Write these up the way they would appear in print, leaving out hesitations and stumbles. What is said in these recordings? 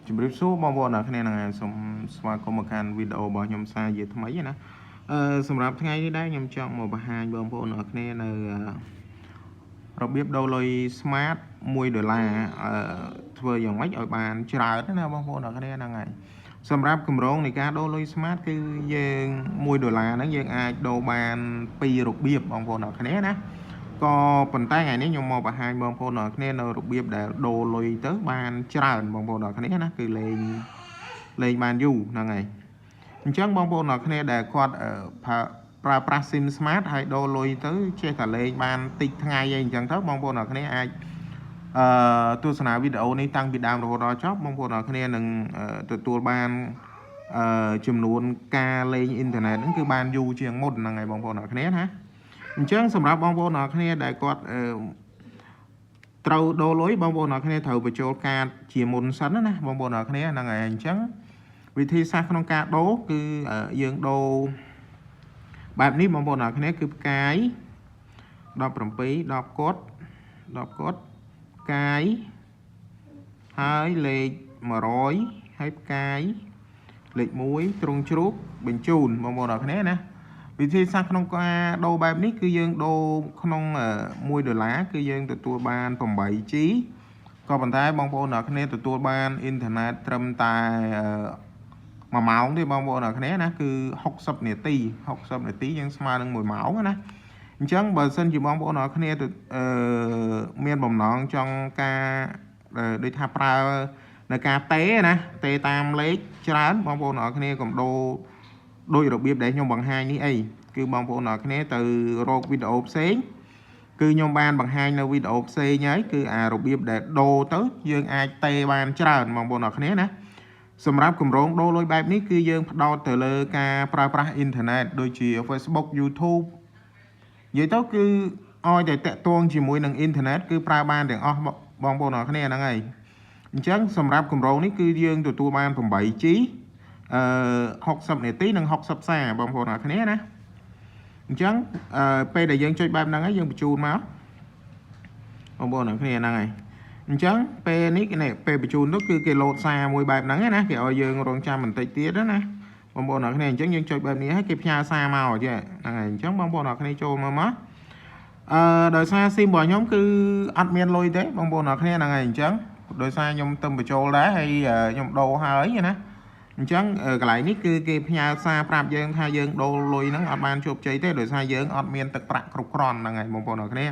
ជំរាបសួរបងប្អូនអ្នកគ្នានឹងសូមស្វាគមន៍មកកាន់វីដេអូរបស់ខ្ញុំសារជាថ្មីណាសម្រាប់ថ្ងៃនេះដែរខ្ញុំចង់មកបង្ហាញបងប្អូនអ្នកគ្នានៅរបៀបដូរលុយ Smart $1ធ្វើយ៉ាងម៉េចឲ្យបានច្រើនណាបងប្អូនអ្នកគ្នាហ្នឹងហើយសម្រាប់គម្រោងនៃការដូរលុយ Smart គឺយើង$1ហ្នឹងយើងអាចដូរបាន2របៀបបងប្អូនអ្នកគ្នាណាក៏ប៉ុន្តែថ្ងៃនេះខ្ញុំមកបង្ហាញបងប្អូនអ្នកគ្នានៅរបៀបដែលដូរលុយទៅបានច្រើនបងប្អូនអ្នកគ្នាណាគឺលេងបានយូរហ្នឹងហើយអញ្ចឹងបងប្អូនអ្នកគ្នាដែលគាត់ប្រើប្រាស់ SIM Smart ហើយដូរលុយទៅចេះតែលេងបានតិចថ្ងៃអីអញ្ចឹងទៅបងប្អូនអ្នកគ្នាអាចទស្សនាវីដេអូនេះតាំងពីដើមរហូតដល់ចប់បងប្អូនអ្នកគ្នានឹងទទួលបានចំនួនការលេងអ៊ីនធឺណិតហ្នឹងគឺបានយូរជាងមុនហ្នឹងហើយបងប្អូនអ្នកគ្នាណាអញ្ចឹងសម្រាប់បងប្អូនអ្នកគ្នាដែលគាត់ត្រូវដូរលុយបងប្អូនអ្នកគ្នាត្រូវបញ្ចូលកាតជាមុនសិនណាបងប្អូនអ្នកគ្នាហ្នឹងហើយអញ្ចឹងវិធីសាស្ត្រក្នុងការដូរគឺយើងដូរបែបនេះបងប្អូនអ្នកគ្នាគឺផ្កាយ17 10កត់ផ្កាយហើយលេខ100ហើយផ្កាយលេខ1ទ្រង់ជ្រូកបញ្ជូនបងប្អូនអ្នកគ្នាណាវិធីសាស្ត្រក្នុងការដូរបែបនេះគឺយើងដូរក្នុង$1គឺយើងទទួលបាន 8G ក៏ប៉ុន្តែបងប្អូនអ្នកគ្នាទទួលបានអ៊ីនធឺណិតត្រឹមតែ1ម៉ោងទេបងប្អូនអ្នកគ្នាណាគឺ60នាទីយើងស្មើនឹង1ម៉ោងណាអញ្ចឹងបើសិនជាបងប្អូនអ្នកគ្នាមានបំណងចង់ការដូចថាប្រើនៅការទេណាទេតាមលេខច្រើនបងប្អូនអ្នកគ្នាកុំដូរដោយរបៀបដែលខ្ញុំបង្ហាញនេះអីគឺបងប្អូនអ្នកគ្នាទៅរកវីដេអូផ្សេងគឺខ្ញុំបានបង្ហាញនៅវីដេអូផ្សេងហើយគឺរបៀបដែលដូរទៅយើងអាចទេបានច្រើនបងប្អូនអ្នកគ្នាណាសម្រាប់គម្រោងដូរលុយបែបនេះគឺយើងផ្ដោតទៅលើការប្រើប្រាស់អ៊ីនធឺណិតដូចជា Facebook YouTube និយាយទៅគឺឲ្យតែតាក់ទងជាមួយនឹងអ៊ីនធឺណិតគឺប្រើបានទាំងអស់បងប្អូនអ្នកគ្នាហ្នឹងហើយអញ្ចឹងសម្រាប់គម្រោងនេះគឺយើងទទួលបាន 8G 60នាទីនិង60សារបងប្អូនអ្នកគ្នាណាអញ្ចឹងពេលដែលយើងចុចបែបហ្នឹងហើយយើងបញ្ជូនមកបងប្អូនអ្នកគ្នាហ្នឹងហើយអញ្ចឹងពេលនេះពេលបញ្ជូនទៅគឺគេលោតសារមួយបែបហ្នឹងណាគេឲ្យយើងរងចាំបន្តិចទៀតណាបងប្អូនអ្នកគ្នាអញ្ចឹងយើងចុចបែបនេះហើយគេផ្ញើសារមកចេះហ្នឹងហើយអញ្ចឹងបងប្អូនអ្នកគ្នាចូលមកដោយសារ SIM របស់ខ្ញុំគឺអត់មានលុយទេបងប្អូនអ្នកគ្នាហ្នឹងហើយអញ្ចឹងដោយសារខ្ញុំទៅបញ្ចូលដែរហើយខ្ញុំដូរហើយណាអញ្ចឹងកន្លែងនេះគឺគេផ្ញើសារប្រាប់យើងថាយើងដូរលុយហ្នឹងអត់បានជោគជ័យទេដោយសារយើងអត់មានទឹកប្រាក់គ្រប់គ្រាន់ហ្នឹងហើយបងប្អូនអ្នកគ្នា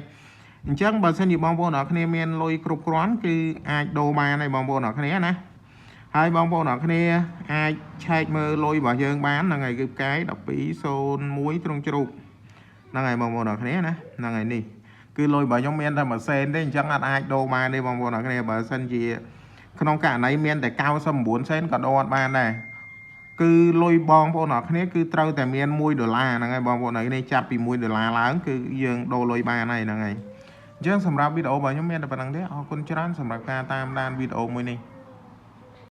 អញ្ចឹងបើសិនជាបងប្អូនអ្នកគ្នាមានលុយគ្រប់គ្រាន់គឺអាចដូរបានហើយបងប្អូនអ្នកគ្នាណាហើយបងប្អូនអ្នកគ្នាអាចឆែកមើលលុយរបស់យើងបានហ្នឹងហើយគឺផ្កាយ1201ទ្រង់ជ្រូកហ្នឹងហើយបងប្អូនអ្នកគ្នាណាហ្នឹងហើយនេះគឺលុយរបស់ខ្ញុំមានតែ1 សេនទេអញ្ចឹងអាចដូរបានទេបងប្អូនអ្នកគ្នាបើសិនជាក្នុងករណីមានតែ99 សេនក៏ដូរអត់បានដែរគឺលុយបងប្អូនអ្នកគ្នាគឺត្រូវតែមាន$1ហ្នឹងហើយបងប្អូនអ្នកគ្នាចាប់ពី$1ឡើងគឺយើងដូរលុយបានហើយហ្នឹងហើយអញ្ចឹងសម្រាប់វីដេអូរបស់ខ្ញុំមានតែប៉ុណ្្នឹងទេអរគុណច្រើនសម្រាប់ការតាមដានវីដេអូមួយនេះ